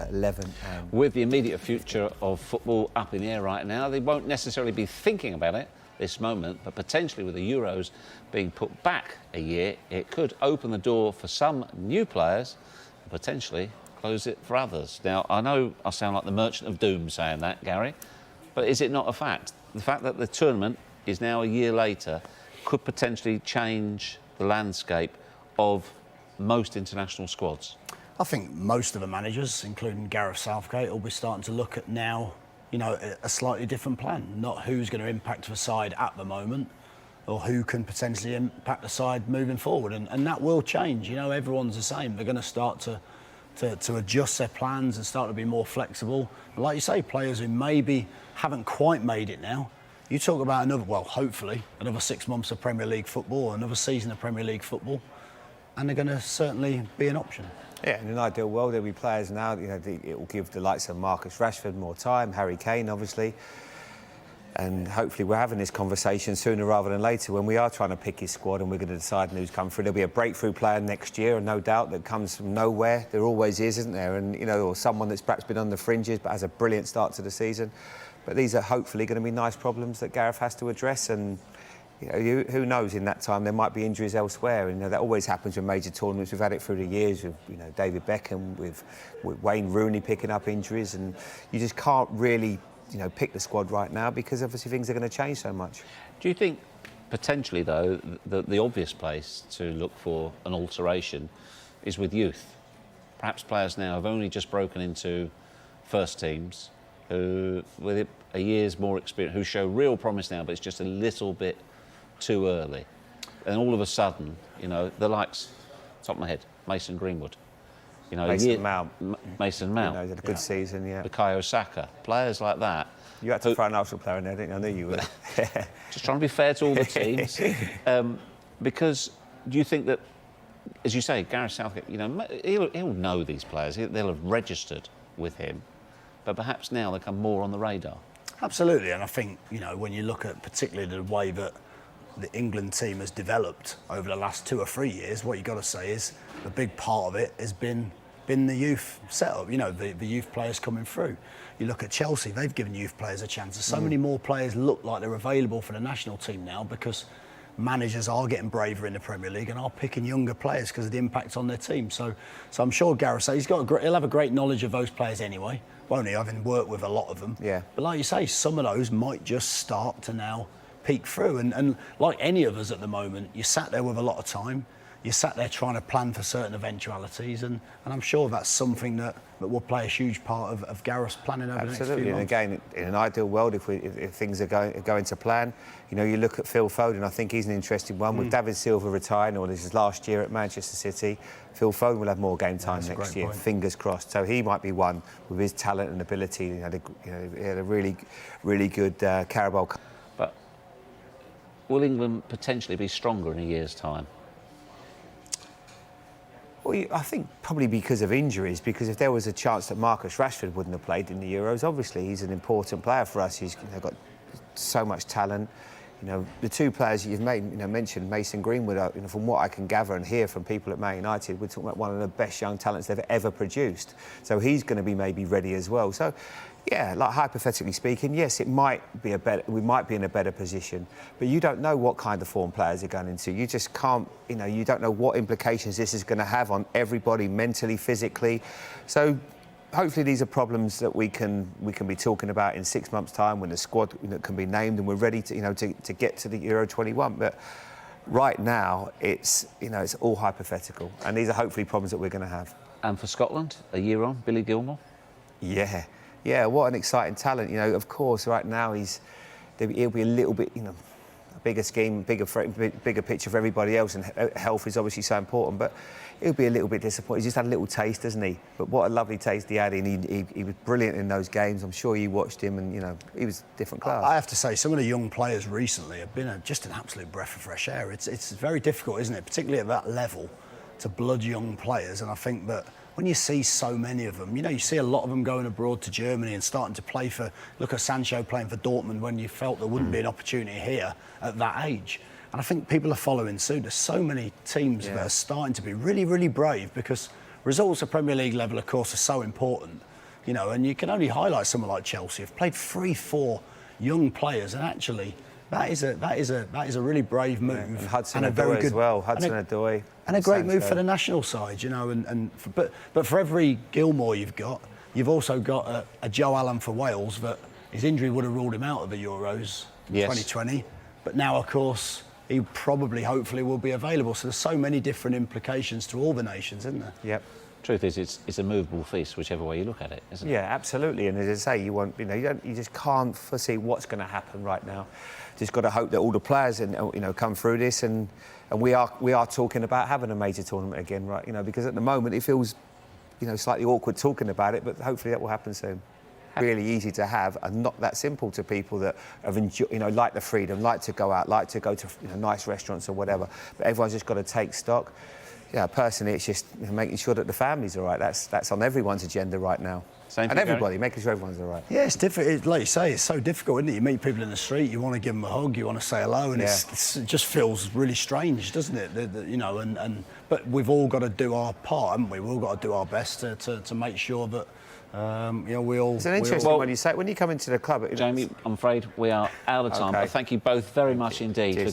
11. With the immediate future of football up in the air right now, they won't necessarily be thinking about it this moment, but potentially with the Euros being put back a year, it could open the door for some new players and potentially close it for others. Now, I know I sound like the merchant of doom saying that, Gary, but is it not a fact? The fact that the tournament is now a year later could potentially change the landscape of most international squads. I think most of the managers, including Gareth Southgate, will be starting to look at now, you know, a slightly different plan. Not who's going to impact the side at the moment, or who can potentially impact the side moving forward. And that will change. You know, everyone's the same. They're going to start to adjust their plans and start to be more flexible. And like you say, players who maybe haven't quite made it now. You talk about another, well, hopefully, another 6 months of Premier League football, another season of Premier League football, and they're going to certainly be an option. Yeah, in an ideal world, there'll be players now, you know, it will give the likes of Marcus Rashford more time, Harry Kane, obviously. And hopefully we're having this conversation sooner rather than later when we are trying to pick his squad and we're going to decide who's come through. There'll be a breakthrough player next year, and no doubt, that comes from nowhere. There always is, isn't there? And, you know, or someone that's perhaps been on the fringes but has a brilliant start to the season. But these are hopefully going to be nice problems that Gareth has to address. And you know, who knows, in that time there might be injuries elsewhere. And, you know, that always happens with major tournaments. We've had it through the years with, you know, David Beckham, with Wayne Rooney picking up injuries, and you just can't really, you know, pick the squad right now because obviously things are going to change so much. Do you think potentially, though, the obvious place to look for an alteration is with youth? Perhaps players now have only just broken into first teams who, with a year's more experience, who show real promise now, but it's just a little bit too early. And all of a sudden, you know, the likes, top of my head, Mason Greenwood. You know, Mason Mount. Mason Mount. You know, he had a good season, yeah. Bukayo Saka. Players like that. You had to throw an Arsenal player in there, didn't you? I knew you would. Just trying to be fair to all the teams. Because do you think that, as you say, Gareth Southgate, you know, he'll know these players. They'll have registered with him. But perhaps now they come more on the radar. Absolutely, and I think, you know, when you look at particularly the way that the England team has developed over the last 2 or 3 years, what you've got to say is a big part of it has been the youth setup, you know, the youth players coming through. You look at Chelsea, they've given youth players a chance. There's so many more players look like they're available for the national team now because managers are getting braver in the Premier League and are picking younger players because of the impact on their team. So I'm sure Gareth says he'll have a great knowledge of those players anyway, won't he? Having worked with a lot of them. Yeah. But like you say, some of those might just start to now peek through. And like any of us at the moment, you sat there with a lot of time. You sat there trying to plan for certain eventualities, and I'm sure that's something that will play a huge part of Gareth's planning over the next few months. And again, in an ideal world, if things are going to plan, you know, you look at Phil Foden. I think he's an interesting one. With David Silva retiring, or this is last year at Manchester City, Phil Foden will have more game time next year. Fingers crossed. So he might be one with his talent and ability. He had a really, really good Carabao Cup. But will England potentially be stronger in a year's time? Well, I think probably because of injuries, because if there was a chance that Marcus Rashford wouldn't have played in the Euros, obviously he's an important player for us. He's got so much talent. You know, the two players you've mentioned, Mason Greenwood, you know, from what I can gather and hear from people at Man United, we're talking about one of the best young talents they've ever produced. So he's going to be maybe ready as well. So, yeah, like hypothetically speaking, yes, we might be in a better position, but you don't know what kind of form players are going into. You just can't, you know, you don't know what implications this is going to have on everybody mentally, physically. So hopefully these are problems that we can be talking about in 6 months' time when the squad, you know, can be named and we're ready to, you know, to get to the Euro 21. But right now it's, you know, it's all hypothetical, and these are hopefully problems that we're going to have. And for Scotland, a year on, Billy Gilmour? Yeah, what an exciting talent. You know, of course, right now he'll be a little bit, you know, a bigger scheme, bigger picture for everybody else, and health is obviously so important, but he'll be a little bit disappointed. He's just had a little taste, hasn't he? But what a lovely taste he had, and he was brilliant in those games. I'm sure you watched him, and, you know, he was different class. I have to say, some of the young players recently have been just an absolute breath of fresh air. It's very difficult, isn't it, particularly at that level, to blood young players, and I think that when you see so many of them, you know, you see a lot of them going abroad to Germany and starting to play for, look at Sancho playing for Dortmund when you felt there wouldn't be an opportunity here at that age. And I think people are following suit. There's so many teams that are starting to be really, really brave, because results at Premier League level, of course, are so important. You know, and you can only highlight someone like Chelsea. Have played 3-4 young players, and actually, that is a really brave move. And Hudson and a very Odoi good as well. Hudson Odoi. And a great move for the national side, you know. But for every Gilmour you've got, you've also got a Joe Allen for Wales that his injury would have ruled him out of the Euros in 2020. But now, of course, he probably, hopefully, will be available. So there's so many different implications to all the nations, isn't there? Yep. Truth is, it's a movable feast, whichever way you look at it, isn't it? Yeah, absolutely. And as I say, you just can't foresee what's going to happen right now. Just got to hope that all the players come through this, and we are talking about having a major tournament again, right? You know, because at the moment it feels, slightly awkward talking about it, but hopefully that will happen soon. Really easy to have, and not that simple to people that have like the freedom, like to go out, like to go to nice restaurants or whatever. But everyone's just got to take stock. Yeah, personally, it's just making sure that the family's all right. That's on everyone's agenda right now. Same and everybody, making sure everyone's all right. Yeah, it's difficult. Like you say, it's so difficult, isn't it? You meet people in the street, you want to give them a hug, you want to say hello, and it just feels really strange, doesn't it? But we've all got to do our part, haven't we? We've all got to do our best to make sure that we all. It's an interesting one you say when you come into the club. Jamie, I'm afraid we are out of time. Okay. But thank you both very much indeed for coming.